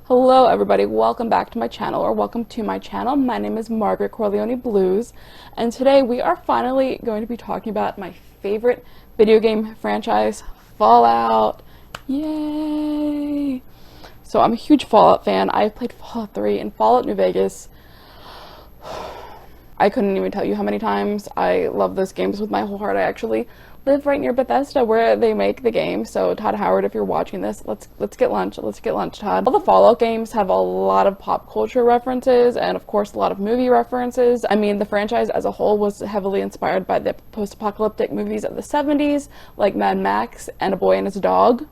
Hello everybody, welcome back to my channel, or welcome to my channel. My name is Margaret Corleone Blues, and today we are finally going to be talking about my favorite video game franchise, Fallout. Yay! So I'm a huge Fallout fan. I've played Fallout 3 and Fallout New Vegas. I couldn't even tell you how many times. I love those games with my whole heart. I actually live right near Bethesda where they make the game. So Todd Howard, if you're watching this, let's get lunch. Let's get lunch, Todd. All the Fallout games have a lot of pop culture references and of course a lot of movie references. I mean, the franchise as a whole was heavily inspired by the post-apocalyptic movies of the 70s, like Mad Max and A Boy and His Dog.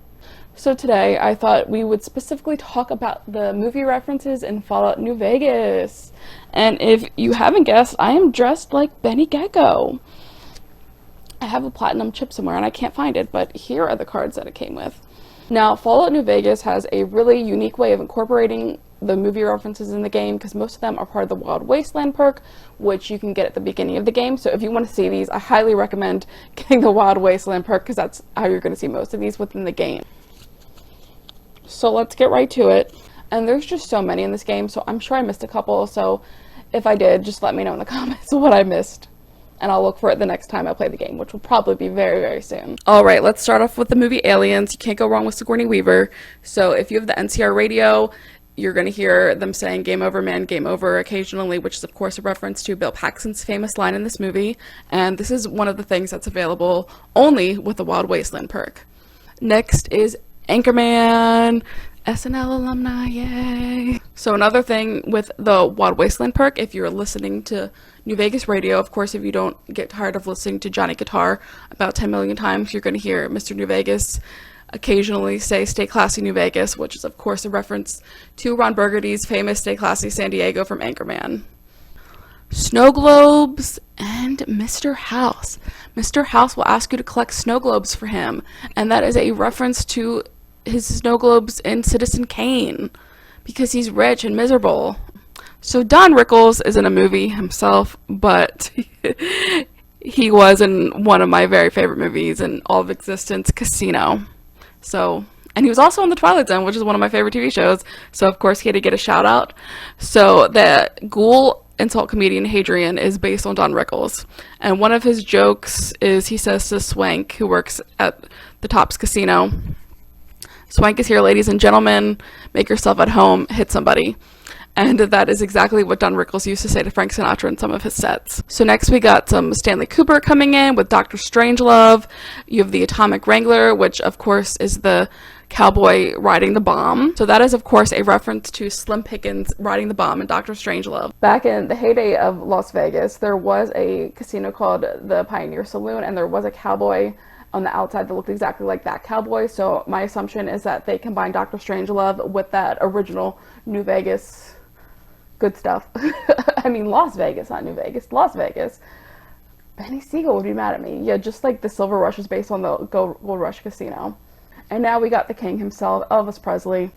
So today I thought we would specifically talk about the movie references in Fallout New Vegas. And if you haven't guessed, I am dressed like Benny Gecko. I have a platinum chip somewhere and I can't find it, but here are the cards that it came with. Now, Fallout New Vegas has a really unique way of incorporating the movie references in the game because most of them are part of the Wild Wasteland perk, which you can get at the beginning of the game. So if you want to see these, I highly recommend getting the Wild Wasteland perk because that's how you're going to see most of these within the game. So let's get right to it. And there's just so many in this game, so I'm sure I missed a couple. So if I did, just let me know in the comments what I missed. And I'll look for it the next time I play the game, which will probably be very, very soon. Alright, let's start off with the movie Aliens. You can't go wrong with Sigourney Weaver. So if you have the NCR radio, you're going to hear them saying "Game over, man, game over" occasionally, which is of course a reference to Bill Paxton's famous line in this movie. And this is one of the things that's available only with the Wild Wasteland perk. Next is Anchorman, SNL alumni, yay! So another thing with the Wild Wasteland perk, if you're listening to New Vegas radio, of course, if you don't get tired of listening to Johnny Guitar about 10 million times, you're going to hear Mr. New Vegas occasionally say "Stay Classy New Vegas," which is of course a reference to Ron Burgundy's famous "Stay Classy San Diego" from Anchorman. Snow globes and Mr. House. Mr. House will ask you to collect snow globes for him, and that is a reference to his snow globes in Citizen Kane, because he's rich and miserable. So Don Rickles is in a movie himself, but he was in one of my very favorite movies in all of existence, Casino. So, and he was also in The Twilight Zone, which is one of my favorite TV shows, so of course he had to get a shout out. So the ghoul insult comedian Hadrian is based on Don Rickles, and one of his jokes is he says to Swank, who works at the Tops Casino, "Swank is here, ladies and gentlemen, make yourself at home, hit somebody." And that is exactly what Don Rickles used to say to Frank Sinatra in some of his sets. So next we got some Stanley Kubrick coming in with Dr. Strangelove. You have the Atomic Wrangler, which of course is the cowboy riding the bomb. So that is of course a reference to Slim Pickens riding the bomb in Dr. Strangelove. Back in the heyday of Las Vegas, there was a casino called the Pioneer Saloon, and there was a cowboy on the outside that looked exactly like that cowboy. So my assumption is that they combined Dr. Strangelove with that original New Vegas good stuff. I mean Las Vegas, not New Vegas, Las Vegas. Benny Siegel would be mad at me. Yeah, just like the Silver Rush is based on the Gold Rush Casino. And now we got the king himself, Elvis Presley.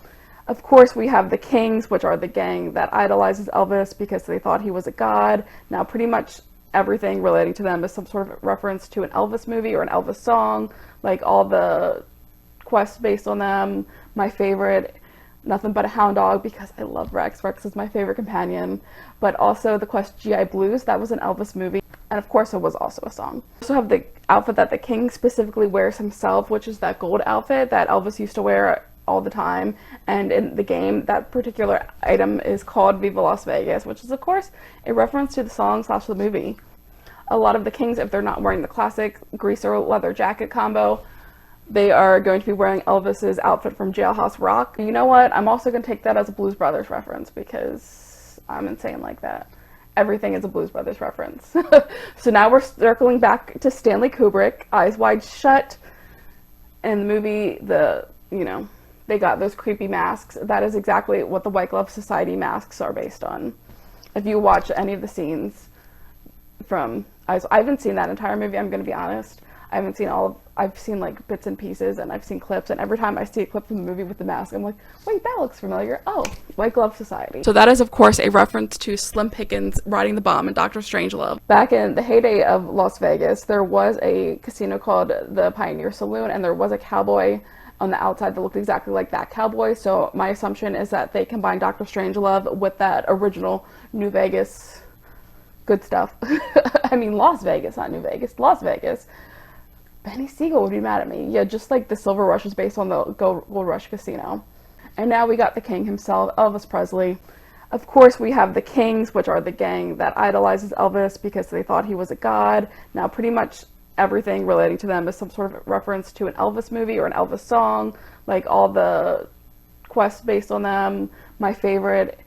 Of course we have the Kings, which are the gang that idolizes Elvis because they thought he was a god. Now pretty much everything relating to them is some sort of reference to an Elvis movie or an Elvis song, like all the quests based on them. My favorite, Nothing But a Hound Dog, because I love Rex. Rex is my favorite companion. But also the quest GI Blues, that was an Elvis movie. And of course it was also a song. We also have the outfit that the king specifically wears himself, which is that gold outfit that Elvis used to wear all the time. And in the game, that particular item is called Viva Las Vegas, which is of course a reference to the song / the movie. A lot of the kings, if they're not wearing the classic greaser leather jacket combo, they are going to be wearing Elvis's outfit from Jailhouse Rock. You know what? I'm also going to take that as a Blues Brothers reference because I'm insane like that. Everything is a Blues Brothers reference. So now we're circling back to Stanley Kubrick, Eyes Wide Shut. In the movie, they got those creepy masks. That is exactly what the White Glove Society masks are based on. If you watch any of the scenes from I haven't seen that entire movie, I'm going to be honest. I haven't seen I've seen like bits and pieces, and I've seen clips, and every time I see a clip from the movie with the mask, I'm like, wait, that looks familiar. Oh, White Glove Society. So that is of course a reference to Slim Pickens riding the bomb in Dr. Strangelove. Back in the heyday of Las Vegas, there was a casino called the Pioneer Saloon, and there was a cowboy on the outside that looked exactly like that cowboy. So my assumption is that they combined Dr. Strangelove with that original New Vegas good stuff. I mean, Las Vegas, not New Vegas, Las Vegas. Benny Siegel would be mad at me. Yeah, just like the Silver Rush is based on the Gold Rush Casino. And now we got the king himself, Elvis Presley. Of course, we have the Kings, which are the gang that idolizes Elvis because they thought he was a god. Now, pretty much everything relating to them is some sort of reference to an Elvis movie or an Elvis song. Like all the quests based on them. My favorite,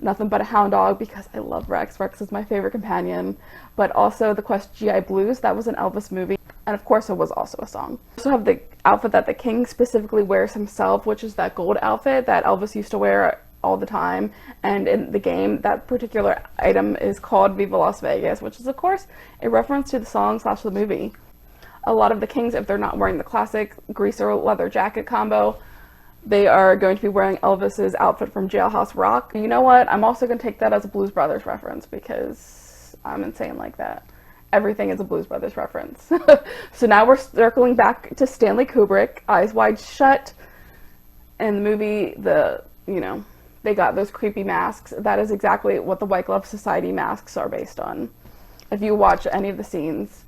Nothing But a Hound Dog, because I love Rex. Rex is my favorite companion. But also the quest GI Blues, that was an Elvis movie. And of course, it was also a song. We also have the outfit that the king specifically wears himself, which is that gold outfit that Elvis used to wear all the time. And in the game, that particular item is called Viva Las Vegas, which is, of course, a reference to the song / the movie. A lot of the kings, if they're not wearing the classic greaser leather jacket combo, they are going to be wearing Elvis's outfit from Jailhouse Rock. You know what? I'm also going to take that as a Blues Brothers reference because I'm insane like that. Everything is a Blues Brothers reference. So now we're circling back to Stanley Kubrick, Eyes Wide Shut. In the movie, they got those creepy masks. That is exactly what the White Glove Society masks are based on. If you watch any of the scenes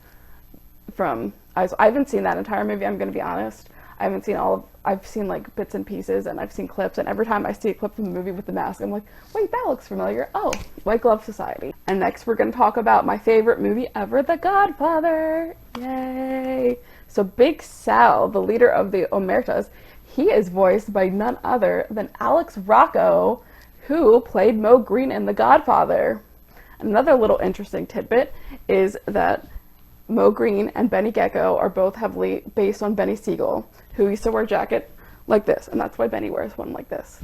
from I haven't seen that entire movie, I'm going to be honest. I haven't seen I've seen like bits and pieces and I've seen clips, and every time I see a clip from the movie with the mask, I'm like, wait, that looks familiar. Oh, White Glove Society. And next we're going to talk about my favorite movie ever, The Godfather. Yay! So Big Sal, the leader of the Omertas, he is voiced by none other than Alex Rocco, who played Moe Greene in The Godfather. Another little interesting tidbit is that Moe Greene and Benny Gecko are both heavily based on Benny Siegel, who used to wear a jacket like this, and that's why Benny wears one like this.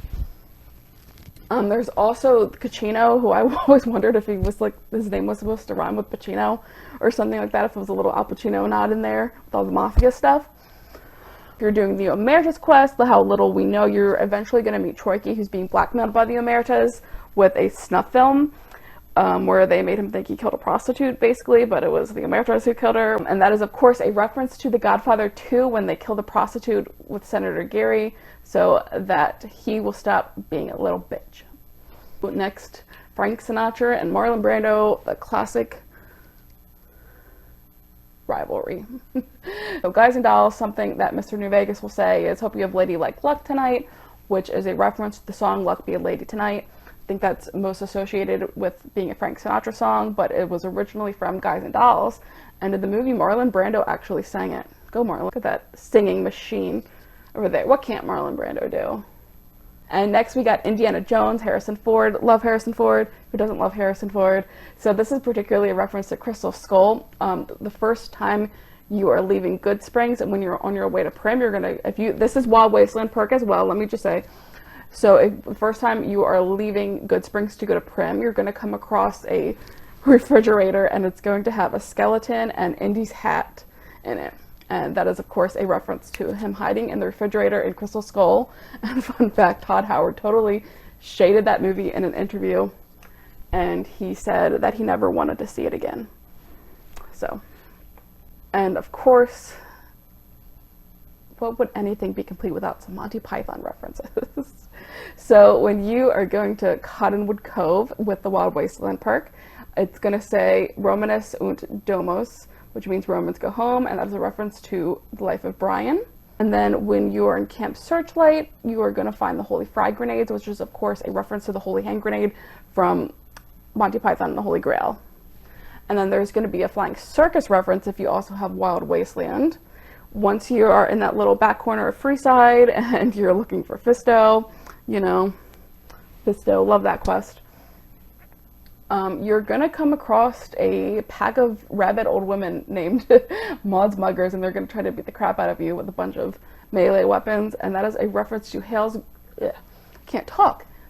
There's also Pacino, who I always wondered if he was like, his name was supposed to rhyme with Pacino or something like that, if it was a little Al Pacino nod in there with all the mafia stuff. If you're doing the Omertas quest, how little we know, you're eventually going to meet Troiki, who's being blackmailed by the Omertas with a snuff film. Where they made him think he killed a prostitute, basically, but it was the Omertas who killed her. And that is, of course, a reference to The Godfather 2 when they kill the prostitute with Senator Geary, so that he will stop being a little bitch. Next, Frank Sinatra and Marlon Brando, the classic rivalry. So Guys and Dolls, something that Mr. New Vegas will say is, hope you have lady like luck tonight, which is a reference to the song Luck Be a Lady Tonight. I think that's most associated with being a Frank Sinatra song, but it was originally from Guys and Dolls, and in the movie Marlon Brando actually sang it. Go Marlon, look at that singing machine over there. What can't Marlon Brando do? And next we got Indiana Jones, Harrison Ford. Love Harrison Ford. Who doesn't love Harrison Ford? So this is particularly a reference to Crystal Skull. The first time you are leaving Goodsprings and when you're on your way to Primm, you're gonna, this is Wild Wasteland Perk as well, let me just say. So if the first time you are leaving Goodsprings to go to Primm, you're going to come across a refrigerator, and it's going to have a skeleton and Indy's hat in it. And that is, of course, a reference to him hiding in the refrigerator in Crystal Skull. And fun fact, Todd Howard totally shaded that movie in an interview, and he said that he never wanted to see it again. So, and of course, what would anything be complete without some Monty Python references? So when you are going to Cottonwood Cove with the Wild Wasteland perk, it's going to say Romanus und Domos, which means Romans go home, and that is a reference to the life of Brian. And then when you are in Camp Searchlight, you are going to find the Holy Frag Grenades, which is, of course, a reference to the Holy Hand Grenade from Monty Python and the Holy Grail. And then there's going to be a Flying Circus reference if you also have Wild Wasteland. Once you are in that little back corner of Freeside and you're looking for Fisto, Fisto, love that quest. You're going to come across a pack of rabid old women named Maud's Muggers, and they're going to try to beat the crap out of you with a bunch of melee weapons, and that is a reference to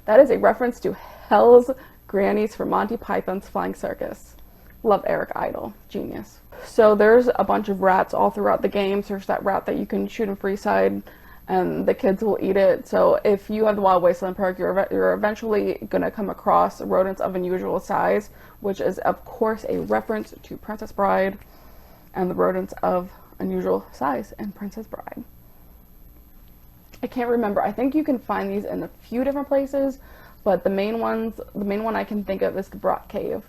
That is a reference to Hell's Grannies from Monty Python's Flying Circus. Love Eric Idle. Genius. So there's a bunch of rats all throughout the games. There's that rat that you can shoot in Freeside, and the kids will eat it. So if you have the Wild Wasteland perk, you're eventually going to come across rodents of unusual size, which is, of course, a reference to Princess Bride and the rodents of unusual size in Princess Bride. I can't remember. I think you can find these in a few different places, but the main one I can think of is the Brock Cave.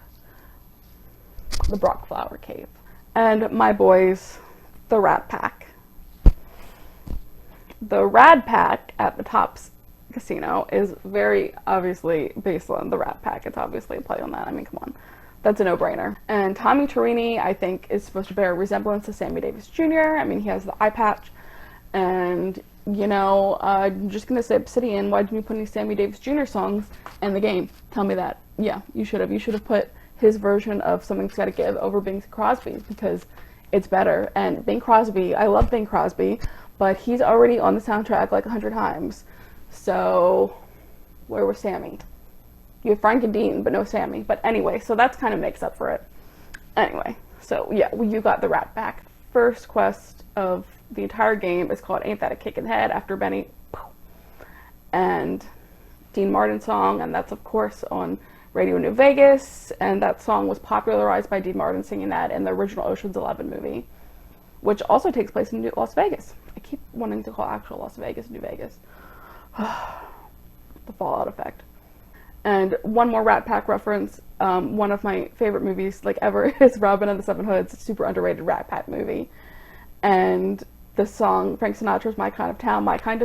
The Brock Flower Cave. And my boys, the Rat Pack. The Rad Pack at the Tops Casino is very obviously based on the Rat Pack. It's obviously a play on that. I mean, come on. That's a no-brainer. And Tommy Turini, I think, is supposed to bear a resemblance to Sammy Davis Jr. I mean, he has the eye patch. And, you know, I'm just going to say, Obsidian, why didn't you put any Sammy Davis Jr. songs in the game? Tell me that. Yeah, you should have. You should have put his version of Something's Gotta Give over Bing Crosby's, because it's better. And Bing Crosby, I love Bing Crosby, but he's already on the soundtrack like 100 times. So, where was Sammy? You have Frank and Dean, but no Sammy. But anyway, so that's kind of makes up for it. Anyway, so yeah, you got the Rat Pack. First quest of the entire game is called Ain't That a Kick in the Head, after Benny and Dean Martin song, and that's of course on Radio New Vegas, and that song was popularized by Dean Martin singing that in the original Ocean's 11 movie, which also takes place in Las Vegas. I keep wanting to call actual Las Vegas New Vegas. The Fallout effect. And one more Rat Pack reference, one of my favorite movies like ever is Robin and the Seven Hoods, a super underrated Rat Pack movie. And the song, Frank Sinatra's My Kind of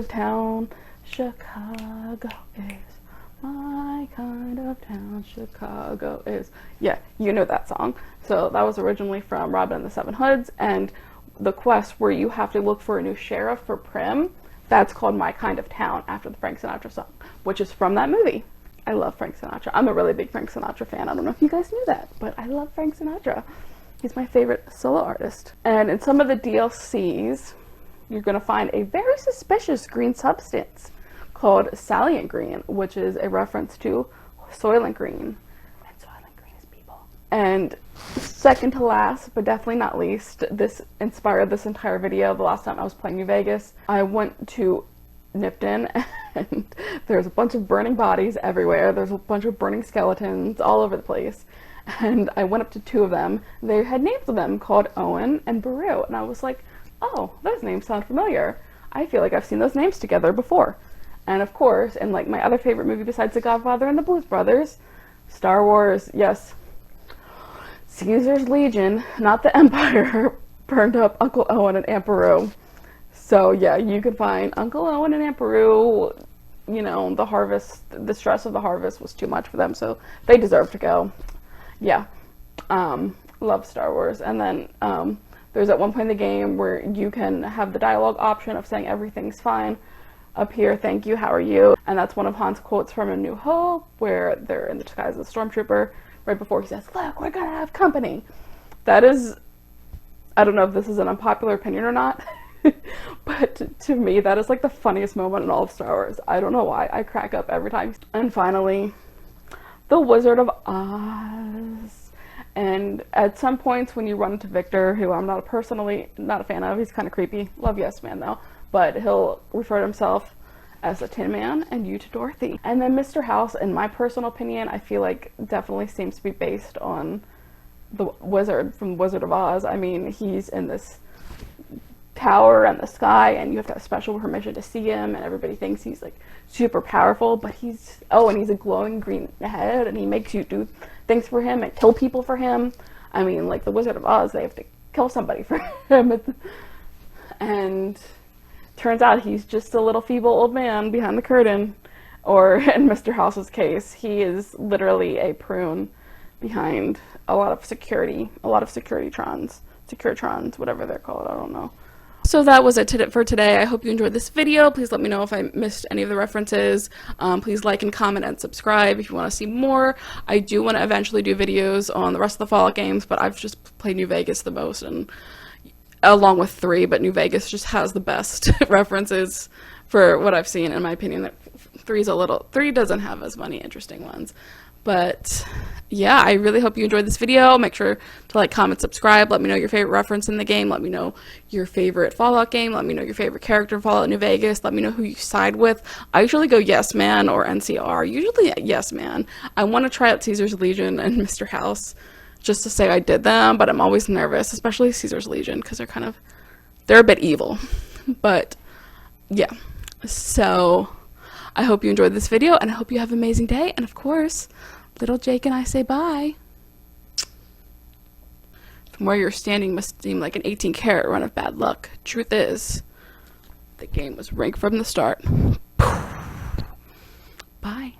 Town, Chicago is my kind of town, Chicago is, yeah, you know that song. So that was originally from Robin and the Seven Hoods, and the quest where you have to look for a new sheriff for Prim, that's called My Kind of Town, after the Frank Sinatra song, which is from that movie. I love Frank Sinatra. I'm a really big Frank Sinatra fan. I don't know if you guys knew that, but I love Frank Sinatra. He's my favorite solo artist. And in some of the DLCs, you're going to find a very suspicious green substance called Salient Green, which is a reference to Soylent Green. And Soylent Green is people. And second to last, but definitely not least, this inspired this entire video. The last time I was playing New Vegas, I went to Nipton, and there's a bunch of burning bodies everywhere. There's a bunch of burning skeletons all over the place. And I went up to two of them. They had names of them called Owen and Baru. And I was like, oh, those names sound familiar. I feel like I've seen those names together before. And of course, in like my other favorite movie besides The Godfather and the Blues Brothers, Star Wars, yes, Caesar's Legion, not the Empire, burned up Uncle Owen and Aunt Beru. So yeah, you can find Uncle Owen and Aunt Beru. You know, the harvest, the stress of the harvest was too much for them, so they deserve to go. Yeah, love Star Wars. And then there's at one point in the game where you can have the dialogue option of saying everything's fine. Up here, thank you, how are you? And that's one of Han's quotes from A New Hope, where they're in the disguise of the stormtrooper, right before he says, look, we're gonna have company. That is, I don't know if this is an unpopular opinion or not, but to me, that is like the funniest moment in all of Star Wars. I don't know why, I crack up every time. And finally, The Wizard of Oz. And at some points when you run into Victor, who I'm personally not a fan of, he's kind of creepy, love Yes Man though, but he'll refer to himself as a Tin Man and you to Dorothy. And then Mr. House, in my personal opinion, I feel like definitely seems to be based on the wizard from Wizard of Oz. I mean, he's in this tower in the sky and you have to have special permission to see him, and everybody thinks he's like super powerful, but he's, oh, and he's a glowing green head and he makes you do things for him and kill people for him. I mean, like the Wizard of Oz, they have to kill somebody for him. And turns out he's just a little feeble old man behind the curtain. Or in Mr. House's case, he is literally a prune behind a lot of Securitrons, whatever they're called, I don't know. So that was it for today. I hope you enjoyed this video. Please let me know if I missed any of the references. Please like and comment and subscribe if you want to see more. I do want to eventually do videos on the rest of the Fallout games, but I've just played New Vegas the most, and along with 3, but New Vegas just has the best references for what I've seen, in my opinion. 3 doesn't have as many interesting ones. But yeah, I really hope you enjoyed this video. Make sure to like, comment, subscribe. Let me know your favorite reference in the game. Let me know your favorite Fallout game. Let me know your favorite character in Fallout New Vegas. Let me know who you side with. I usually go Yes Man or NCR. Usually Yes Man. I want to try out Caesar's Legion and Mr. House just to say I did them, but I'm always nervous, especially Caesar's Legion, because they're a bit evil. But yeah. So I hope you enjoyed this video, and I hope you have an amazing day. And of course, little Jake and I say bye. From where you're standing must seem like an 18-karat run of bad luck. Truth is, the game was rigged from the start. Bye.